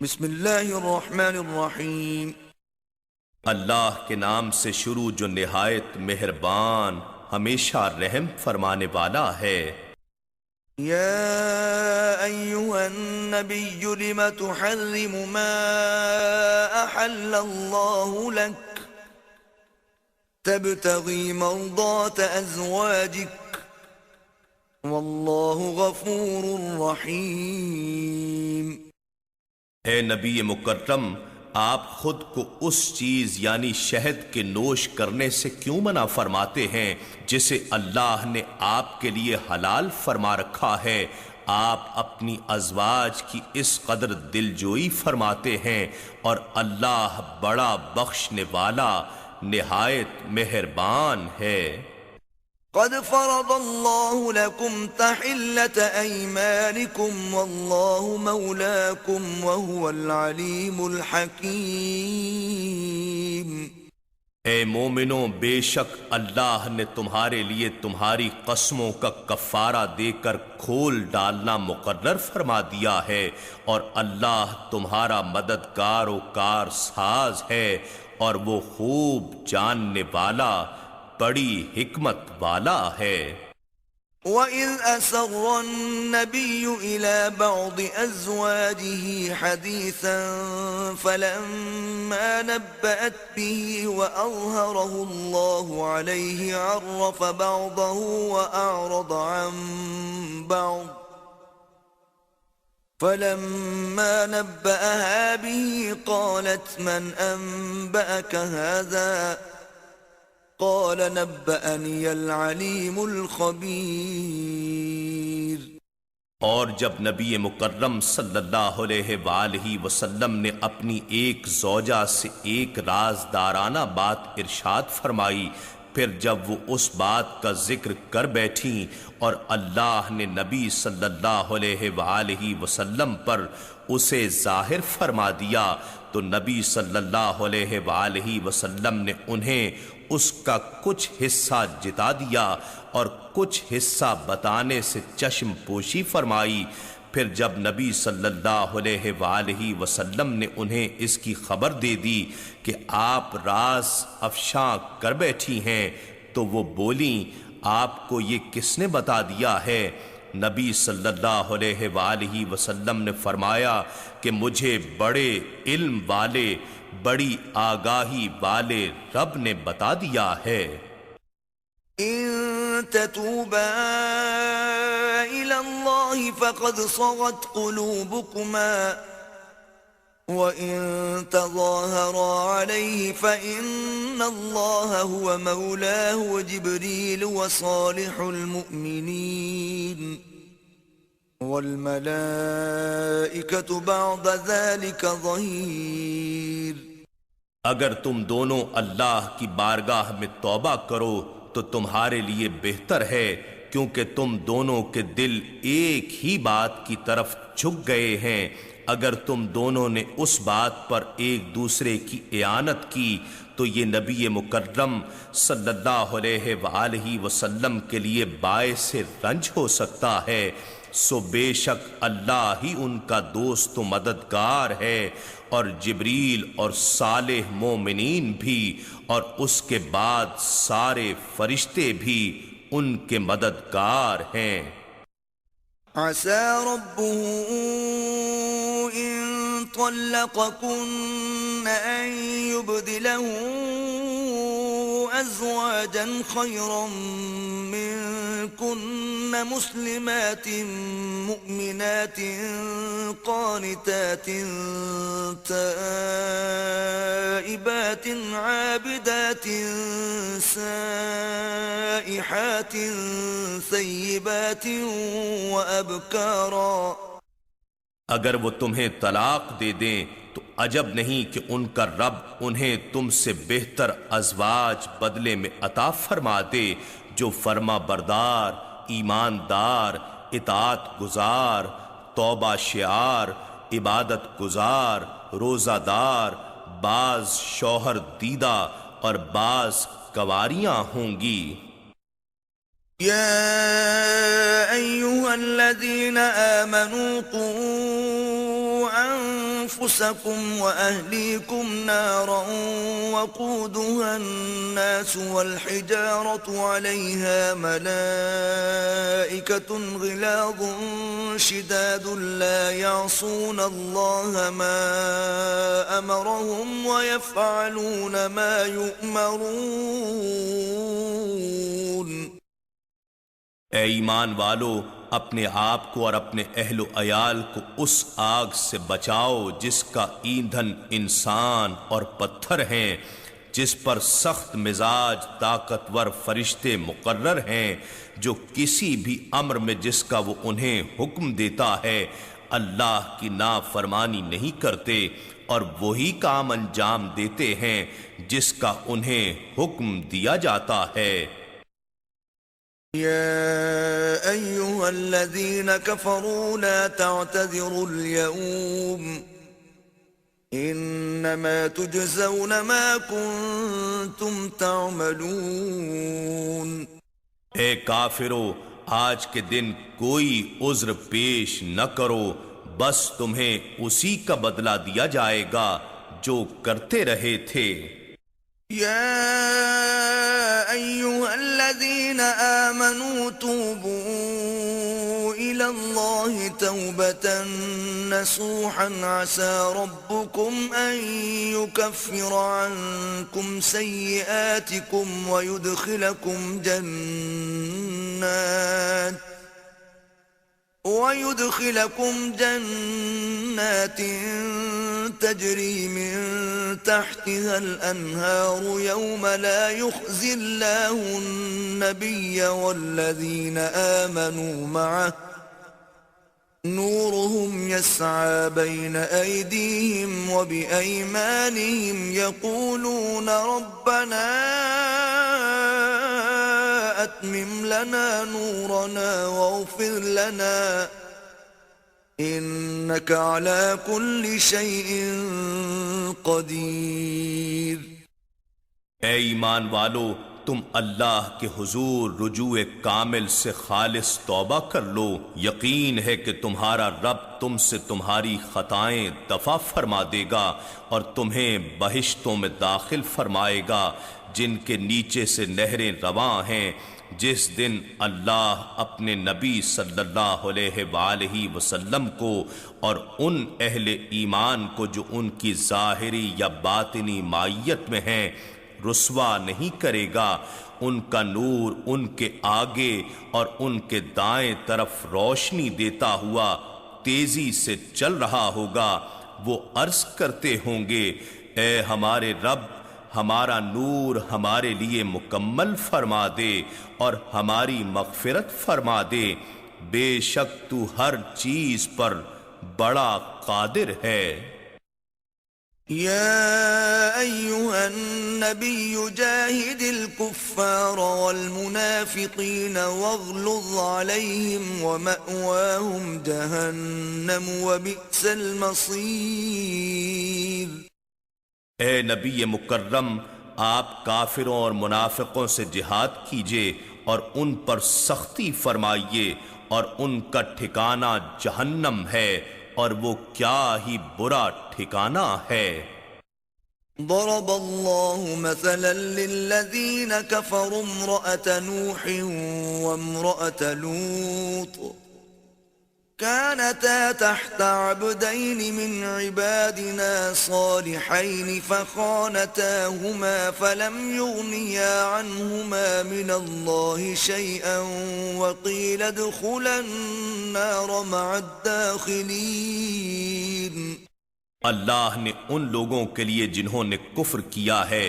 بسم اللہ الرحمن الرحیم۔ اللہ کے نام سے شروع جو نہایت مہربان ہمیشہ رحم فرمانے والا ہے۔ یا ایہا النبی لم تحرم ما احل اللہ لک تبتغی مرضات ازواجک واللہ غفور رحیم۔ اے نبی مکرم، آپ خود کو اس چیز یعنی شہد کے نوش کرنے سے کیوں منع فرماتے ہیں جسے اللہ نے آپ کے لیے حلال فرما رکھا ہے؟ آپ اپنی ازواج کی اس قدر دلجوئی فرماتے ہیں اور اللہ بڑا بخشنے والا نہایت مہربان ہے۔ قد فرض الله لكم تحلة أيمانكم والله مولاكم وهو العليم الحكيم۔ اے مومنوں، بے شک اللہ نے تمہارے لیے تمہاری قسموں کا کفارہ دے کر کھول ڈالنا مقرر فرما دیا ہے، اور اللہ تمہارا مددگار و کار ساز ہے، اور وہ خوب جاننے والا بڑی حکمت والا ہے۔ وَإِذْ أَسَرَّ النَّبِيُّ إِلَى بَعْضِ أَزْوَاجِهِ حَدِيثًا فَلَمَّا نَبَّأَتْ بِهِ وَأَظْهَرَهُ اللَّهُ عَلَيْهِ عَرَّفَ بَعْضَهُ وَأَعْرَضَ عَن بَعْضٍ فَلَمَّا نَبَّأَهَا بِهِ قَالَتْ مَنْ أَنبَأَكَ هَذَا؟ قال نبأني العليم الخبير۔ اور جب نبی مکرم صلی اللہ علیہ وآلہ وسلم نے اپنی ایک زوجہ سے ایک رازدارانہ بات ارشاد فرمائی، پھر جب وہ اس بات کا ذکر کر بیٹھیں اور اللہ نے نبی صلی اللہ علیہ وآلہ وسلم پر اسے ظاہر فرما دیا، تو نبی صلی اللہ علیہ وآلہ وسلم نے انہیں اس کا کچھ حصہ جتا دیا اور کچھ حصہ بتانے سے چشم پوشی فرمائی۔ پھر جب نبی صلی اللہ علیہ وآلہ وسلم نے انہیں اس کی خبر دے دی کہ آپ راز افشاں کر بیٹھی ہیں، تو وہ بولیں، آپ کو یہ کس نے بتا دیا ہے؟ نبی صلی اللہ علیہ وآلہ وسلم نے فرمایا کہ مجھے بڑے علم والے، بڑی آگاہی والے رب نے بتا دیا ہے۔ ان تتوبا الى اللہ فقد صغت قلوبكما وان تظاہرا علیہ فإن اللہ هو مولاه وجبریل وصالح المؤمنین والملائکۃ بعد ذلك ظہیر۔ اگر تم دونوں اللہ کی بارگاہ میں توبہ کرو تو تمہارے لیے بہتر ہے، کیونکہ تم دونوں کے دل ایک ہی بات کی طرف جھک گئے ہیں۔ اگر تم دونوں نے اس بات پر ایک دوسرے کی اعانت کی تو یہ نبی مکرم صلی اللہ علیہ وآلہ وسلم کے لیے باعث رنج ہو سکتا ہے، سو بے شک اللہ ہی ان کا دوست و مددگار ہے، اور جبریل اور صالح مومنین بھی، اور اس کے بعد سارے فرشتے بھی ان کے مددگار ہیں۔ عسى ربه إن طلقكن أن يبدله أزواجا خيرا منكن مسلمات مؤمنات قانتات تائبات عابدات سائحات ثيبات وأبكارا۔ اگر وہ تمہیں طلاق دے دیں تو عجب نہیں کہ ان کا رب انہیں تم سے بہتر ازواج بدلے میں عطا فرما دے، جو فرما بردار، ایماندار، اطاعت گزار، توبہ شعار، عبادت گزار، روزہ دار، بعض شوہر دیدہ اور بعض کنواریاں ہوں گی۔ يا أيها الذين آمنوا قوا أنفسكم وأهليكم نارا وقودها الناس والحجارة عليها ملائكة غلاظ شداد لا يعصون الله ما أمرهم ويفعلون ما يؤمرون۔ اے ایمان والو، اپنے آپ کو اور اپنے اہل و عیال کو اس آگ سے بچاؤ جس کا ایندھن انسان اور پتھر ہیں، جس پر سخت مزاج طاقتور فرشتے مقرر ہیں، جو کسی بھی امر میں جس کا وہ انہیں حکم دیتا ہے اللہ کی نافرمانی نہیں کرتے، اور وہی کام انجام دیتے ہیں جس کا انہیں حکم دیا جاتا ہے۔ يا أيها الذين كفروا لا تعتذروا اليوم إنما تجزون ما كنتم تعملون۔ اے کافرو، آج کے دن کوئی عذر پیش نہ کرو، بس تمہیں اسی کا بدلہ دیا جائے گا جو کرتے رہے تھے۔ يا أيها الذين آمنوا توبوا إلى الله توبة نصوحا عسى ربكم أن يكفر عنكم سيئاتكم ويدخلكم جنات تجري من تحتها الأنهار يوم لا يخزي الله النبي والذين آمنوا معه نورهم يسعى بين أيديهم وبأيمانهم يقولون ربنا أتمم لنا نورنا واغفر لنا إنك على كل شيء قدير۔ اے ایمان والو، تم اللہ کے حضور رجوع کامل سے خالص توبہ کر لو، یقین ہے کہ تمہارا رب تم سے تمہاری خطائیں دفع فرما دے گا اور تمہیں بہشتوں میں داخل فرمائے گا جن کے نیچے سے نہریں رواں ہیں، جس دن اللہ اپنے نبی صلی اللہ علیہ وآلہ وسلم کو اور ان اہل ایمان کو جو ان کی ظاہری یا باطنی مائیت میں ہیں رسوا نہیں کرے گا۔ ان کا نور ان کے آگے اور ان کے دائیں طرف روشنی دیتا ہوا تیزی سے چل رہا ہوگا۔ وہ عرض کرتے ہوں گے، اے ہمارے رب، ہمارا نور ہمارے لیے مکمل فرما دے اور ہماری مغفرت فرما دے، بے شک تو ہر چیز پر بڑا قادر ہے۔ يا أيها النبي جاهد الكفار والمنافقين واغلظ عليهم ومأواهم جهنم وبئس المصير۔ اے نبی مکرم، آپ کافروں اور منافقوں سے جہاد کیجئے اور ان پر سختی فرمائیے، اور ان کا ٹھکانہ جہنم ہے، اور وہ کیا ہی برا ٹھکانہ ہے۔ ضرب الله مثلا للذين كفروا امرأة نوح وامرأة لوط كانتا تحت عبدين من عبادنا صالحين فخانتاهما فلم يغنيا عنهما من الله شيئا وقيل ادخلا النار مع الداخلين۔ اللہ نے ان لوگوں کے لیے جنہوں نے کفر کیا ہے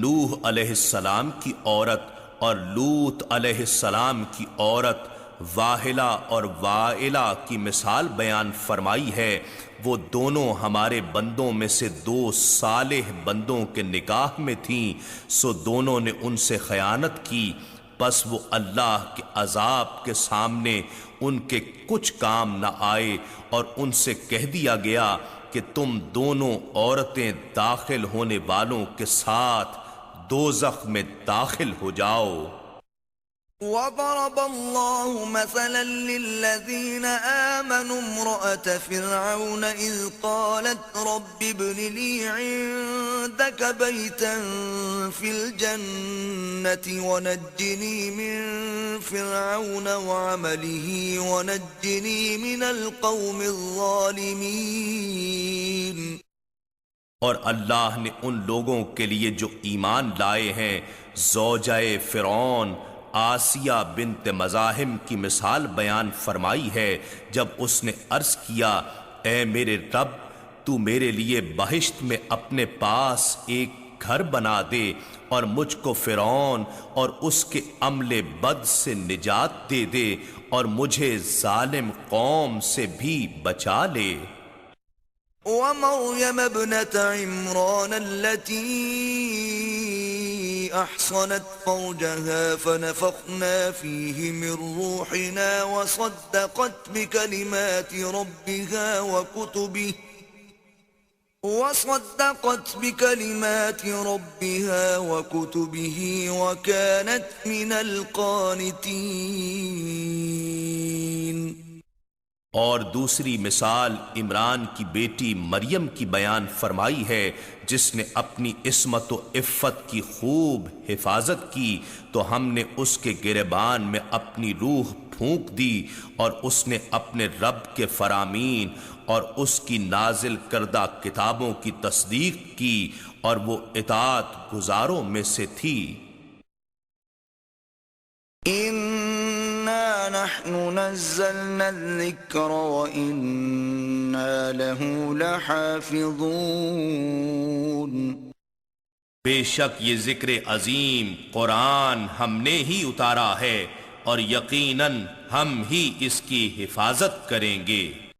نوح علیہ السلام کی عورت اور لوط علیہ السلام کی عورت واہلہ اور وائلہ کی مثال بیان فرمائی ہے۔ وہ دونوں ہمارے بندوں میں سے دو صالح بندوں کے نکاح میں تھیں، سو دونوں نے ان سے خیانت کی، پس وہ اللہ کے عذاب کے سامنے ان کے کچھ کام نہ آئے، اور ان سے کہہ دیا گیا کہ تم دونوں عورتیں داخل ہونے والوں کے ساتھ دوزخ میں داخل ہو جاؤ۔ وضرب الله مثلا للذين آمنوا امرأة فرعون إذ قالت رب ابن لي عندك بيتا في الجنة ونجني من فرعون وعمله ونجني من القوم الظالمين. اور اللہ نے ان لوگوں کے لیے جو ایمان لائے ہیں زوجہ فرعون آسیہ بنت مزاحم کی مثال بیان فرمائی ہے، جب اس نے عرض کیا اے میرے رب تو میرے لیے بہشت میں اپنے پاس ایک گھر بنا دے اور مجھ کو فرعون اور اس کے عمل بد سے نجات دے دے اور مجھے ظالم قوم سے بھی بچا لے. ومريم ابنة عمران التي أحصنت فرجها فنفخنا فيه من روحنا وصدقت بكلمات ربها وكتبه وكانت من القانتين. اور دوسری مثال عمران کی بیٹی مریم کی بیان فرمائی ہے، جس نے اپنی عصمت و عفت کی خوب حفاظت کی تو ہم نے اس کے گریبان میں اپنی روح پھونک دی اور اس نے اپنے رب کے فرامین اور اس کی نازل کردہ کتابوں کی تصدیق کی اور وہ اطاعت گزاروں میں سے تھی. إِنَّا نَحْنُ نَزَّلْنَا الذِّكْرَ وَإِنَّا لَهُ لَحَافِظُونَ. بے شک یہ ذکر عظیم قرآن ہم نے ہی اتارا ہے اور یقیناً ہم ہی اس کی حفاظت کریں گے.